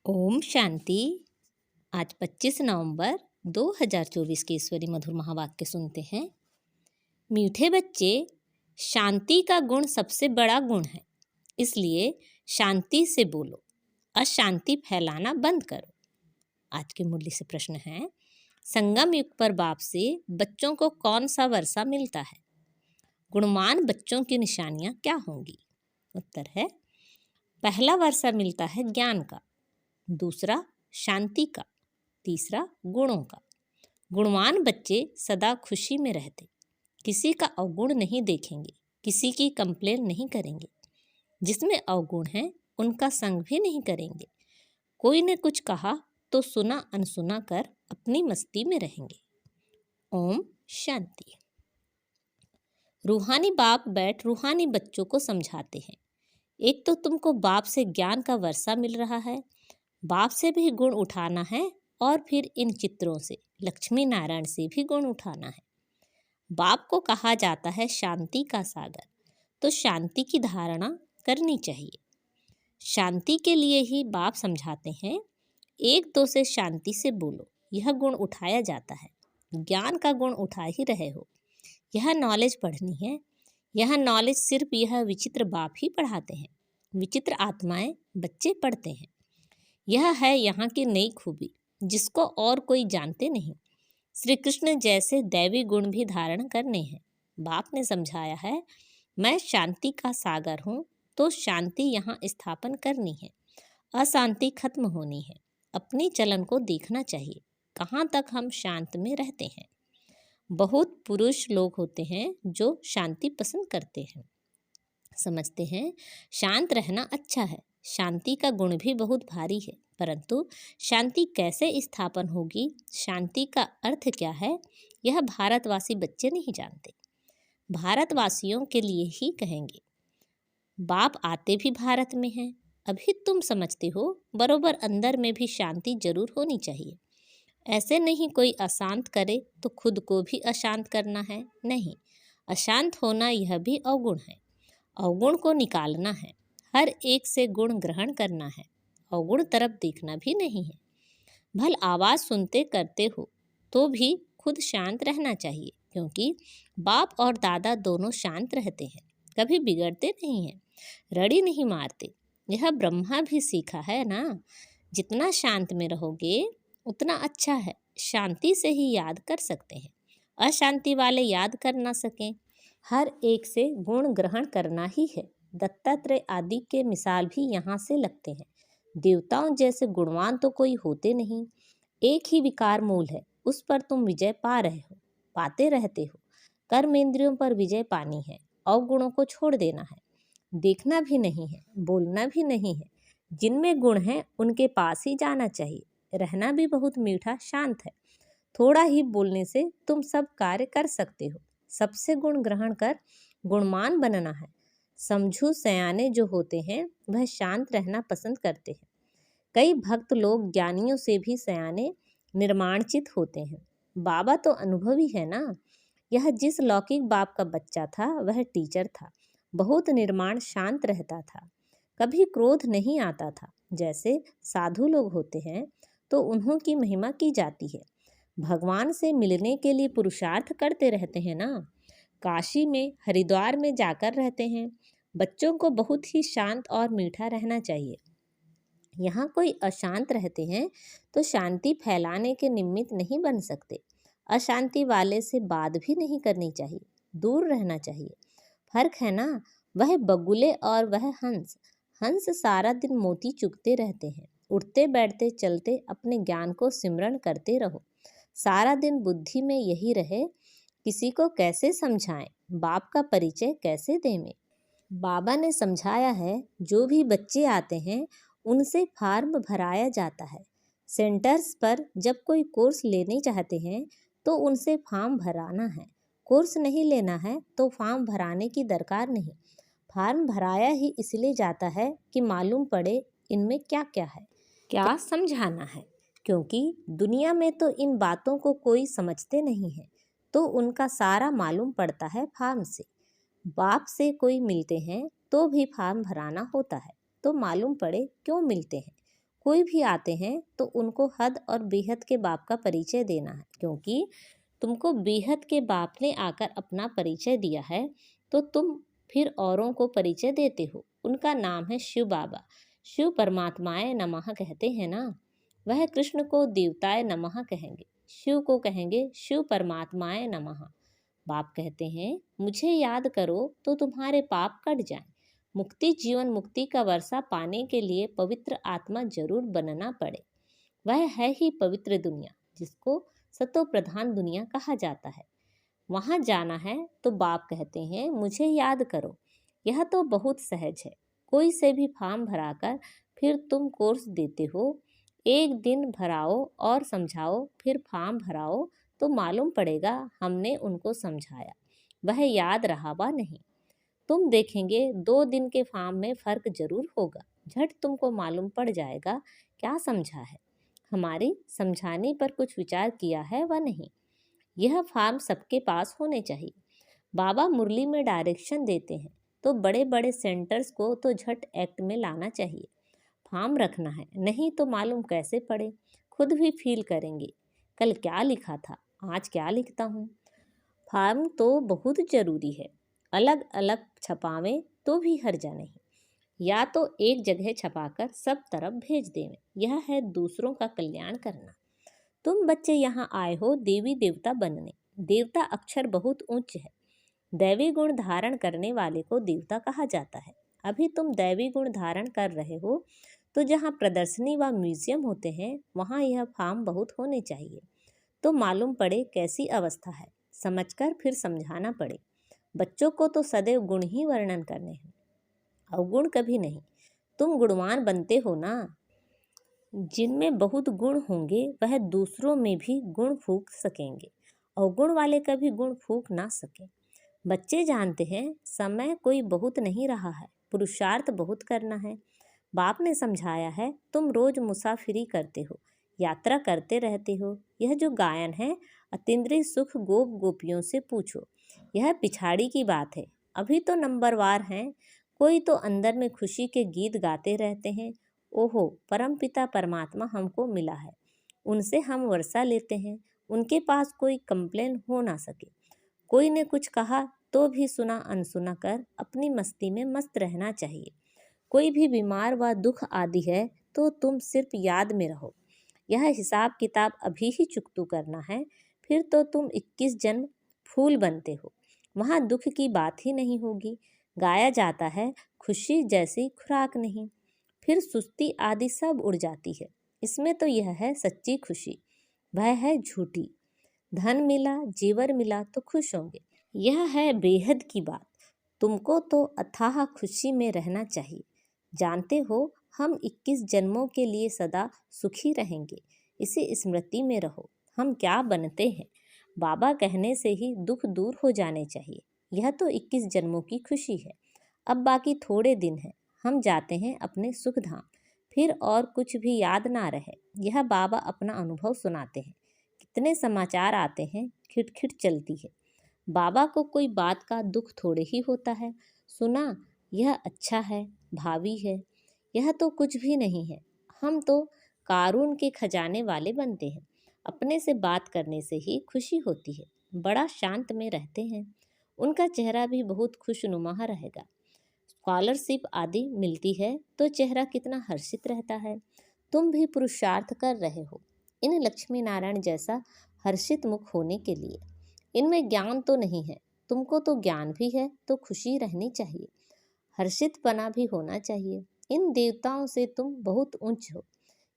ओम शांति। आज 25 नवंबर 2024 के ईश्वरी मधुर महावाक्य सुनते हैं। मीठे बच्चे, शांति का गुण सबसे बड़ा गुण है, इसलिए शांति से बोलो, अशांति फैलाना बंद करो। आज की मुरली से प्रश्न है, संगम युग पर बाप से बच्चों को कौन सा वर्षा मिलता है? गुणवान बच्चों की निशानियां क्या होंगी? उत्तर है, पहला वर्षा मिलता है ज्ञान का, दूसरा शांति का, तीसरा गुणों का। गुणवान बच्चे सदा खुशी में रहते, किसी का अवगुण नहीं देखेंगे, किसी की कंप्लेन नहीं करेंगे। जिसमें अवगुण है उनका संग भी नहीं करेंगे। कोई ने कुछ कहा तो सुना अनसुना कर अपनी मस्ती में रहेंगे। ओम शांति। रूहानी बाप बैठ रूहानी बच्चों को समझाते हैं। एक तो तुमको बाप से ज्ञान का वर्षा मिल रहा है, बाप से भी गुण उठाना है और फिर इन चित्रों से, लक्ष्मी नारायण से भी गुण उठाना है। बाप को कहा जाता है शांति का सागर, तो शांति की धारणा करनी चाहिए। शांति के लिए ही बाप समझाते हैं, एक दो से शांति से बोलो, यह गुण उठाया जाता है। ज्ञान का गुण उठा ही रहे हो, यह नॉलेज पढ़नी है। यह नॉलेज सिर्फ यह विचित्र बाप ही पढ़ाते हैं। विचित्र आत्माएं बच्चे पढ़ते हैं। यह है यहाँ की नई खूबी, जिसको और कोई जानते नहीं। श्री कृष्ण जैसे दैवी गुण भी धारण करने हैं। बाप ने समझाया है, मैं शांति का सागर हूँ, तो शांति यहाँ स्थापन करनी है, अशांति खत्म होनी है। अपनी चलन को देखना चाहिए, कहाँ तक हम शांत में रहते हैं। बहुत पुरुष लोग होते हैं जो शांति पसंद करते हैं, समझते हैं शांत रहना अच्छा है। शांति का गुण भी बहुत भारी है, परंतु शांति कैसे स्थापन होगी, शांति का अर्थ क्या है, यह भारतवासी बच्चे नहीं जानते। भारतवासियों के लिए ही कहेंगे। बाप आते भी भारत में हैं, अभी तुम समझते हो, बरोबर अंदर में भी शांति जरूर होनी चाहिए। ऐसे नहीं कोई अशांत करे तो खुद को भी अशांत करना है, नहीं। अशांत होना यह भी अवगुण है, अवगुण को निकालना है। हर एक से गुण ग्रहण करना है, अवगुण तरफ देखना भी नहीं है। भल आवाज़ सुनते करते हो तो भी खुद शांत रहना चाहिए, क्योंकि बाप और दादा दोनों शांत रहते हैं, कभी बिगड़ते नहीं हैं, रड़ी नहीं मारते। यह ब्रह्मा भी सीखा है ना। जितना शांत में रहोगे उतना अच्छा है। शांति से ही याद कर सकते हैं, अशांति वाले याद कर ना सकें। हर एक से गुण ग्रहण करना ही है। दत्तात्रेय आदि के मिसाल भी यहाँ से लगते हैं। देवताओं जैसे गुणवान तो कोई होते नहीं। एक ही विकार मूल है, उस पर तुम विजय पा रहे हो, पाते रहते हो। कर्मेंद्रियों पर विजय पानी है, अवगुणों को छोड़ देना है। देखना भी नहीं है, बोलना भी नहीं है। जिनमें गुण है उनके पास ही जाना चाहिए। रहना भी बहुत मीठा शांत है। थोड़ा ही बोलने से तुम सब कार्य कर सकते हो। सबसे गुण ग्रहण कर गुणवान बनना है। समझू सयाने जो होते हैं वह शांत रहना पसंद करते हैं। कई भक्त लोग ज्ञानियों से भी सयाने निर्माणचित होते हैं। बाबा तो अनुभवी है ना। यह जिस लौकिक बाप का बच्चा था वह टीचर था, बहुत निर्माण शांत रहता था, कभी क्रोध नहीं आता था। जैसे साधु लोग होते हैं तो उन्हों की महिमा की जाती है। भगवान से मिलने के लिए पुरुषार्थ करते रहते हैं ना। काशी में, हरिद्वार में जाकर रहते हैं। बच्चों को बहुत ही शांत और मीठा रहना चाहिए। यहाँ कोई अशांत रहते हैं तो शांति फैलाने के निमित्त नहीं बन सकते। अशांति वाले से बात भी नहीं करनी चाहिए, दूर रहना चाहिए। फर्क है ना, वह बगुले और वह हंस। हंस सारा दिन मोती चुगते रहते हैं। उठते बैठते चलते अपने ज्ञान को सिमरण करते रहो। सारा दिन बुद्धि में यही रहे, किसी को कैसे समझाएं, बाप का परिचय कैसे दें। बाबा ने समझाया है, जो भी बच्चे आते हैं उनसे फार्म भराया जाता है। सेंटर्स पर जब कोई कोर्स लेने चाहते हैं तो उनसे फॉर्म भराना है। कोर्स नहीं लेना है तो फॉर्म भराने की दरकार नहीं। फॉर्म भराया ही इसलिए जाता है कि मालूम पड़े इनमें क्या क्या है, क्या समझाना है। क्योंकि दुनिया में तो इन बातों को कोई समझते नहीं है, तो उनका सारा मालूम पड़ता है फॉर्म से। बाप से कोई मिलते हैं तो भी फॉर्म भराना होता है, तो मालूम पड़े क्यों मिलते हैं। कोई भी आते हैं तो उनको हद और बेहद के बाप का परिचय देना है, क्योंकि तुमको बेहद के बाप ने आकर अपना परिचय दिया है तो तुम फिर औरों को परिचय देते हो। उनका नाम है शिव बाबा। शिव परमात्माए नमः कहते हैं ना, वह कृष्ण को देवताए नमः कहेंगे, शिव को कहेंगे शिव परमात्माए नमः। बाप कहते हैं मुझे याद करो तो तुम्हारे पाप कट जाएं। मुक्ति जीवन मुक्ति का वर्षा पाने के लिए पवित्र आत्मा जरूर बनना पड़े। वह है ही पवित्र दुनिया, जिसको सतो प्रधान दुनिया कहा जाता है। वहाँ जाना है तो बाप कहते हैं मुझे याद करो। यह तो बहुत सहज है, कोई से भी फॉर्म भराकर फिर तुम कोर्स देते हो। एक दिन भराओ और समझाओ, फिर फॉर्म भराओ तो मालूम पड़ेगा हमने उनको समझाया, वह याद रहा वा नहीं। तुम देखेंगे 2 दिन के फॉर्म में फ़र्क जरूर होगा। झट तुमको मालूम पड़ जाएगा क्या समझा है, हमारी समझाने पर कुछ विचार किया है व नहीं। यह फॉर्म सबके पास होने चाहिए। बाबा मुरली में डायरेक्शन देते हैं तो बड़े बड़े सेंटर्स को तो झट एक्ट में लाना चाहिए। फॉर्म रखना है, नहीं तो मालूम कैसे पड़े, खुद भी फील करेंगे कल क्या लिखा था, आज क्या लिखता हूँ। फॉर्म तो बहुत जरूरी है, अलग अलग छपावें तो भी हर्जा नहीं, या तो एक जगह छपाकर सब तरफ भेज देवें। यह है दूसरों का कल्याण करना। तुम बच्चे यहाँ आए हो देवी देवता बनने। देवता अक्षर बहुत ऊंच है। दैवी गुण धारण करने वाले को देवता कहा जाता है। अभी तुम दैवी गुण धारण कर रहे हो तो जहाँ प्रदर्शनी व म्यूजियम होते हैं वहाँ यह फॉर्म बहुत होने चाहिए, तो मालूम पड़े कैसी अवस्था है, समझकर फिर समझाना पड़े। बच्चों को तो सदैव गुण ही वर्णन करने हैं, अवगुण कभी नहीं। तुम गुणवान बनते हो ना। जिनमें बहुत गुण होंगे वह दूसरों में भी गुण फूंक सकेंगे, अवगुण वाले कभी गुण फूंक ना सके। बच्चे जानते हैं समय कोई बहुत नहीं रहा है, पुरुषार्थ बहुत करना है। बाप ने समझाया है तुम रोज मुसाफिरी करते हो, यात्रा करते रहते हो। यह जो गायन है अतीन्द्रिय सुख गोप गोपियों से पूछो, यह पिछाड़ी की बात है। अभी तो नंबरवार हैं, कोई तो अंदर में खुशी के गीत गाते रहते हैं। ओहो परमपिता परमात्मा हमको मिला है, उनसे हम वर्षा लेते हैं, उनके पास कोई कंप्लेन हो ना सके। कोई ने कुछ कहा तो भी सुना अनसुना कर अपनी मस्ती में मस्त रहना चाहिए। कोई भी बीमार व दुख आदि है तो तुम सिर्फ याद में रहो। यह हिसाब किताब अभी ही चुकतू करना है, फिर तो तुम 21 जन्म फूल बनते हो, वहाँ दुख की बात ही नहीं होगी। गाया जाता है खुशी जैसी खुराक नहीं, फिर सुस्ती आदि सब उड़ जाती है। इसमें तो यह है सच्ची खुशी, वह है झूठी। धन मिला जेवर मिला तो खुश होंगे, यह है बेहद की बात। तुमको तो अथाह खुशी में रहना चाहिए। जानते हो हम 21 जन्मों के लिए सदा सुखी रहेंगे, इसे स्मृति में रहो। हम क्या बनते हैं, बाबा कहने से ही दुख दूर हो जाने चाहिए। यह तो 21 जन्मों की खुशी है। अब बाकी थोड़े दिन हैं, हम जाते हैं अपने सुख धाम, फिर और कुछ भी याद ना रहे। यह बाबा अपना अनुभव सुनाते हैं। कितने समाचार आते हैं, खिटखिट चलती है। बाबा को कोई बात का दुख थोड़े ही होता है। सुना यह अच्छा है, भावी है, यह तो कुछ भी नहीं है। हम तो कारून के खजाने वाले बनते हैं। अपने से बात करने से ही खुशी होती है। बड़ा शांत में रहते हैं, उनका चेहरा भी बहुत खुशनुमा रहेगा। स्कॉलरशिप आदि मिलती है तो चेहरा कितना हर्षित रहता है। तुम भी पुरुषार्थ कर रहे हो इन लक्ष्मी नारायण जैसा हर्षित मुख होने के लिए। इनमें ज्ञान तो नहीं है, तुमको तो ज्ञान भी है, तो खुशी रहनी चाहिए, हर्षितपना भी होना चाहिए। इन देवताओं से तुम बहुत उच्च हो।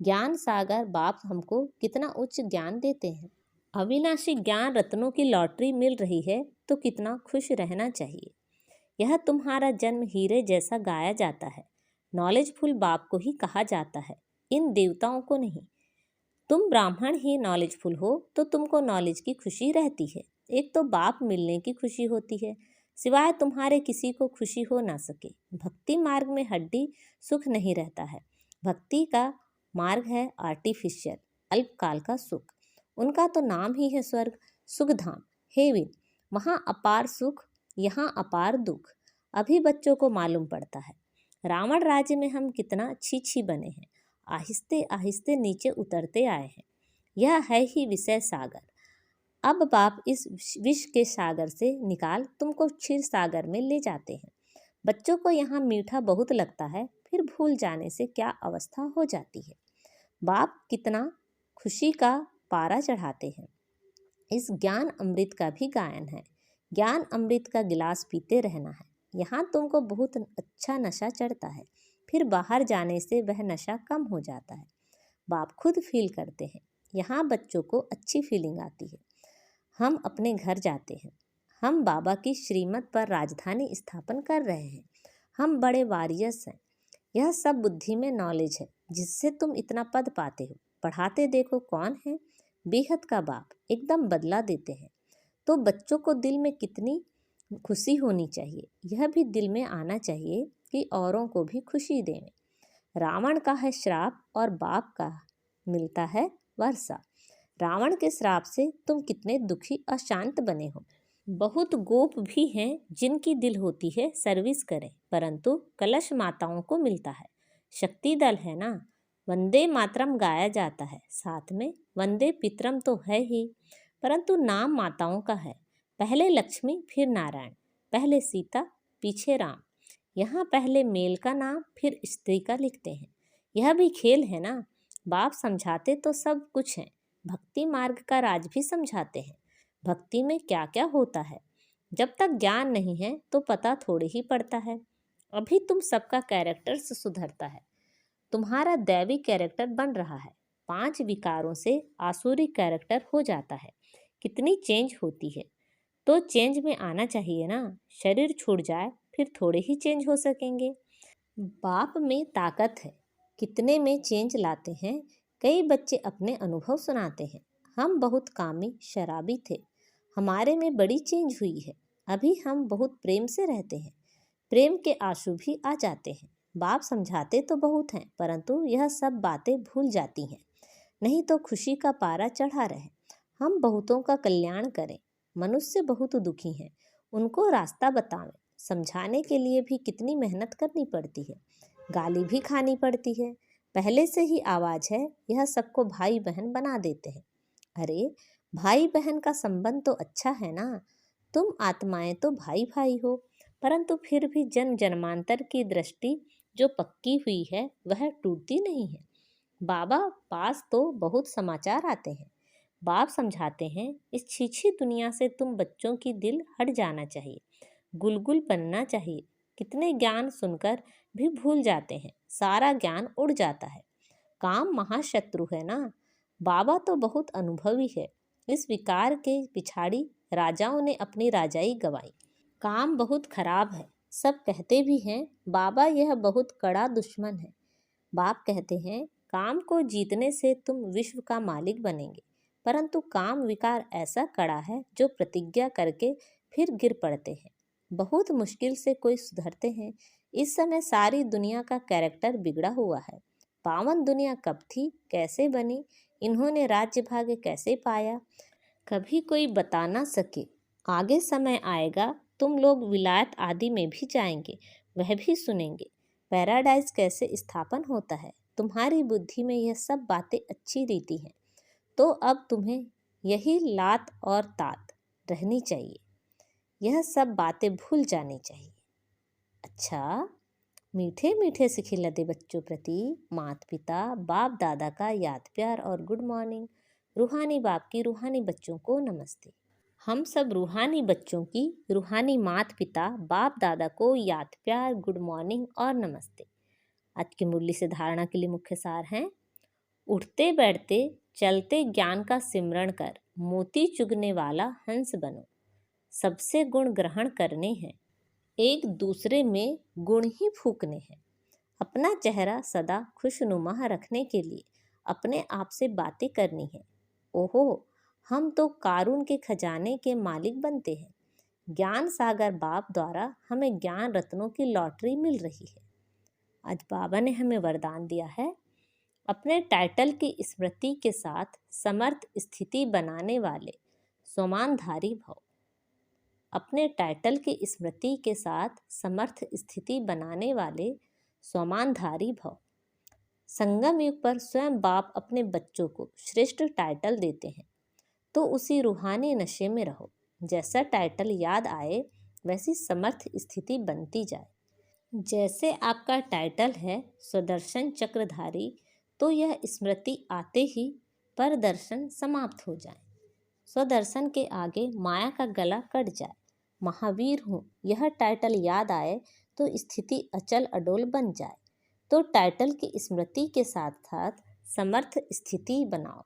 ज्ञान सागर बाप हमको कितना उच्च ज्ञान देते हैं। अविनाशी ज्ञान रत्नों की लॉटरी मिल रही है तो कितना खुश रहना चाहिए। यह तुम्हारा जन्म हीरे जैसा गाया जाता है। नॉलेजफुल बाप को ही कहा जाता है, इन देवताओं को नहीं। तुम ब्राह्मण ही नॉलेजफुल हो तो तुमको नॉलेज की खुशी रहती है। एक तो बाप मिलने की खुशी होती है, सिवाय तुम्हारे किसी को खुशी हो ना सके। भक्ति मार्ग में हड्डी सुख नहीं रहता है। भक्ति का मार्ग है आर्टिफिशियल, अल्पकाल का सुख। उनका तो नाम ही है स्वर्ग, सुखधाम, हेवन। वहाँ अपार सुख, यहाँ अपार दुख। अभी बच्चों को मालूम पड़ता है। रावण राज्य में हम कितना छी छी बने हैं, आहिस्ते आहिस्ते नीचे उतरते आए हैं। यह है ही विषय सागर। अब बाप इस विष के सागर से निकाल तुमको क्षीर सागर में ले जाते हैं। बच्चों को यहाँ मीठा बहुत लगता है, फिर भूल जाने से क्या अवस्था हो जाती है। बाप कितना खुशी का पारा चढ़ाते हैं। इस ज्ञान अमृत का भी गायन है। ज्ञान अमृत का गिलास पीते रहना है। यहाँ तुमको बहुत अच्छा नशा चढ़ता है, फिर बाहर जाने से वह नशा कम हो जाता है। बाप खुद फील करते हैं। यहाँ बच्चों को अच्छी फीलिंग आती है। हम अपने घर जाते हैं। हम बाबा की श्रीमत पर राजधानी स्थापन कर रहे हैं। हम बड़े वारियर्स हैं। यह सब बुद्धि में नॉलेज है जिससे तुम इतना पद पाते हो। पढ़ाते देखो कौन है? बेहद का बाप एकदम बदला देते हैं। तो बच्चों को दिल में कितनी खुशी होनी चाहिए। यह भी दिल में आना चाहिए कि औरों को भी खुशी दें। रावण का है श्राप और बाप का मिलता है वर्षा। रावण के श्राप से तुम कितने दुखी और शांत बने हो। बहुत गोप भी हैं जिनकी दिल होती है सर्विस करें, परंतु कलश माताओं को मिलता है। शक्ति दल है ना, वंदे मातरम गाया जाता है, साथ में वंदे पितरम तो है ही, परंतु नाम माताओं का है। पहले लक्ष्मी फिर नारायण, पहले सीता पीछे राम। यहाँ पहले मेल का नाम फिर स्त्री का लिखते हैं। यह भी खेल है ना। बाप समझाते तो सब कुछ है, भक्ति मार्ग का राज भी समझाते हैं। भक्ति में क्या क्या होता है। जब तक ज्ञान नहीं है तो पता थोड़े ही पड़ता है। अभी तुम सबका कैरेक्टर सुधरता है, तुम्हारा दैवी कैरेक्टर बन रहा है। 5 विकारों से आसुरी कैरेक्टर हो जाता है। कितनी चेंज होती है। तो चेंज में आना चाहिए ना। शरीर छूट जाए फिर थोड़े ही चेंज हो सकेंगे। बाप में ताकत है, कितने में चेंज लाते हैं। कई बच्चे अपने अनुभव सुनाते हैं। हम बहुत कामी शराबी थे, हमारे में बड़ी चेंज हुई है। अभी हम बहुत प्रेम से रहते हैं। प्रेम के आंसू भी आ जाते हैं। बाप समझाते तो बहुत हैं, परंतु यह सब बातें भूल जाती हैं। नहीं तो खुशी का पारा चढ़ा रहे। हम बहुतों का कल्याण करें। मनुष्य बहुत दुखी हैं, उनको रास्ता बतावें। समझाने के लिए भी कितनी मेहनत करनी पड़ती है, गाली भी खानी पड़ती है। पहले से ही आवाज है, यह सबको भाई बहन बना देते हैं। अरे भाई बहन का संबंध तो अच्छा है ना। तुम आत्माएं तो भाई भाई हो, परंतु फिर भी जन्म जन्मांतर की दृष्टि जो पक्की हुई है वह टूटती नहीं है। बाबा पास तो बहुत समाचार आते हैं। बाप समझाते हैं, इस छीछी दुनिया से तुम बच्चों की दिल हट जाना चाहिए, गुलगुल बनना चाहिए। कितने ज्ञान सुनकर भी भूल जाते हैं, सारा ज्ञान उड़ जाता है। काम महाशत्रु है ना। बाबा तो बहुत अनुभवी है। इस विकार के पिछाड़ी राजाओं ने अपनी राजाई गवाई। काम बहुत खराब है, सब कहते भी हैं। बाबा यह बहुत कड़ा दुश्मन है। बाप कहते हैं, काम को जीतने से तुम विश्व का मालिक बनेंगे, परंतु काम विकार ऐसा कड़ा है जो प्रतिज्ञा करके फिर गिर पड़ते हैं। बहुत मुश्किल से कोई सुधरते हैं। इस समय सारी दुनिया का कैरेक्टर बिगड़ा हुआ है। पावन दुनिया कब थी, कैसे बनी, इन्होंने राज्य भाग्य कैसे पाया, कभी कोई बता ना सके। आगे समय आएगा, तुम लोग विलायत आदि में भी जाएंगे, वह भी सुनेंगे। पैराडाइज कैसे स्थापन होता है, तुम्हारी बुद्धि में यह सब बातें अच्छी रीति हैं। तो अब तुम्हें यही लात और तात रहनी चाहिए, यह सब बातें भूल जानी चाहिए। अच्छा, मीठे मीठे से खिलते बच्चों प्रति माता पिता बाप दादा का याद प्यार और गुड मॉर्निंग। रूहानी बाप की रूहानी बच्चों को नमस्ते। हम सब रूहानी बच्चों की रूहानी माता पिता बाप दादा को याद प्यार गुड मॉर्निंग और नमस्ते। आज की मुरली से धारणा के लिए मुख्य सार हैं, उठते बैठते चलते ज्ञान का सिमरण कर, मोती चुगने वाला हंस बनो। सबसे गुण ग्रहण करने हैं, एक दूसरे में गुण ही फूकने हैं। अपना चेहरा सदा खुशनुमा रखने के लिए अपने आप से बातें करनी है। ओहो, हम तो कारून के खजाने के मालिक बनते हैं। ज्ञान सागर बाप द्वारा हमें ज्ञान रत्नों की लॉटरी मिल रही है। आज बाबा ने हमें वरदान दिया है, अपने टाइटल की स्मृति के साथ समर्थ स्थिति बनाने वाले सोमानधारी भव। अपने टाइटल की स्मृति के साथ समर्थ स्थिति बनाने वाले सोमानधारी भव। संगम युग पर स्वयं बाप अपने बच्चों को श्रेष्ठ टाइटल देते हैं, तो उसी रूहानी नशे में रहो। जैसा टाइटल याद आए वैसी समर्थ स्थिति बनती जाए। जैसे आपका टाइटल है स्वदर्शन चक्रधारी, तो यह स्मृति आते ही परदर्शन समाप्त हो जाए। स्वदर्शन के आगे माया का गला कट जाए। महावीर हूँ यह टाइटल याद आए तो स्थिति अचल अडोल बन जाए। तो टाइटल की स्मृति के साथ साथ समर्थ स्थिति बनाओ,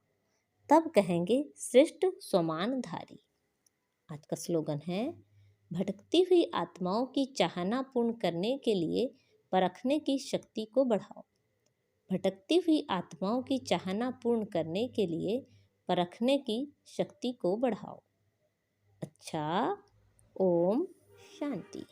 तब कहेंगे श्रेष्ठ स्वमानधारी। आज का स्लोगन है, भटकती हुई आत्माओं की चाहना पूर्ण करने के लिए परखने की शक्ति को बढ़ाओ। भटकती हुई आत्माओं की चाहना पूर्ण करने के लिए परखने की शक्ति को बढ़ाओ। अच्छा, ओम शांति।